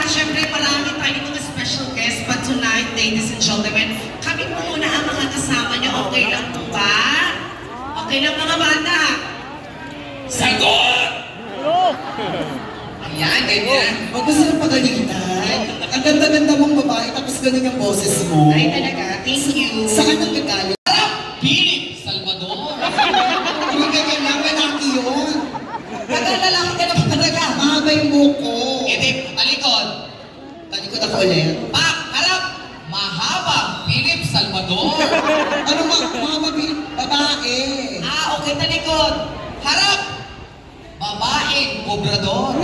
syempre marami tayong mga special guests. But tonight, ladies and gentlemen, kami po muna ang mga kasama niyo. Okay lang po ba? Okay lang mga bata? Sagot! Ayan, ganyan. Huwag mo silang pagalitan. Ang ganda-ganda mong babae, tapos ganun yung boses mo. Ay talaga, thank you. Saan ang gagaling? Philip Salvador. Hindi ganyan lang, lalaki yun. Lalaki ka naman talaga. Mahaba yung buhok ko. Edip, alikod. Talikod ako ulit. Pak, harap. Mahaba, Philip Salvador. Ano mahaba babae? Ah, okay, talikod. Harap. Babaeng kobrador.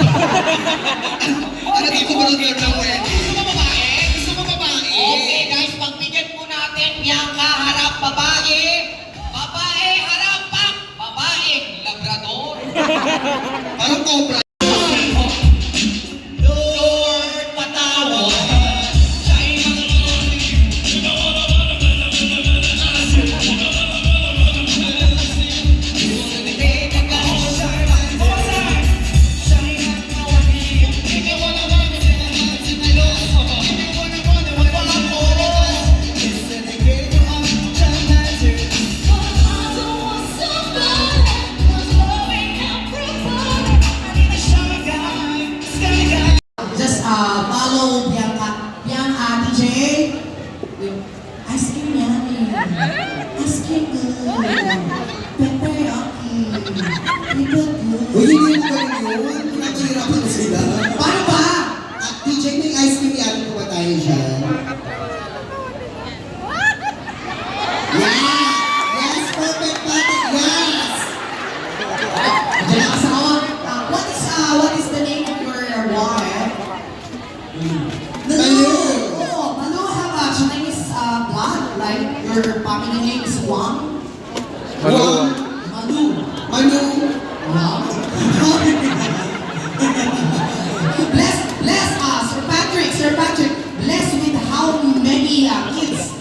Ano di ko ba ng wedding? Gusto mo babae? Gusto mo babae? Okay guys, pagbigyan po natin Bianca harap babae. Babae harap pak. Babaeng labrador. Parang cobra. Lord, patawad. Follow Bianca. Bianca, DJ. Ice cream yummy. Ice cream good. Pepperoni. Liquid good. Uy, hindi ko yun. Pinapahirapan mo sila. Paano ba? DJ, may ice cream yan ko ba tayo dyan? Yeah! Yes, perfect body! Yes! Diyan ang asawa. What is the name of your wife? Malu. Oh, Malu have a Chinese blood, like your family name is Wang. Malu. Malu. Malu. Wow. bless Sir Patrick, bless with how many kids?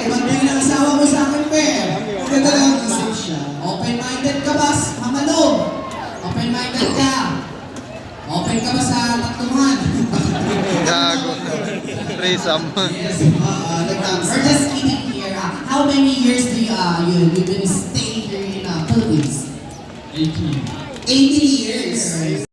Ibang ang asawa mo sa akin, Pe. Ganda lang ang isip siya. Open-minded ka ba, Mamalo? Open-minded ka. Open ka ba sa taktuhan? Gago. Threesome. Yes. Nag-dance. We're just kidding here. How many years do you've been staying here in Philippines? 80 years.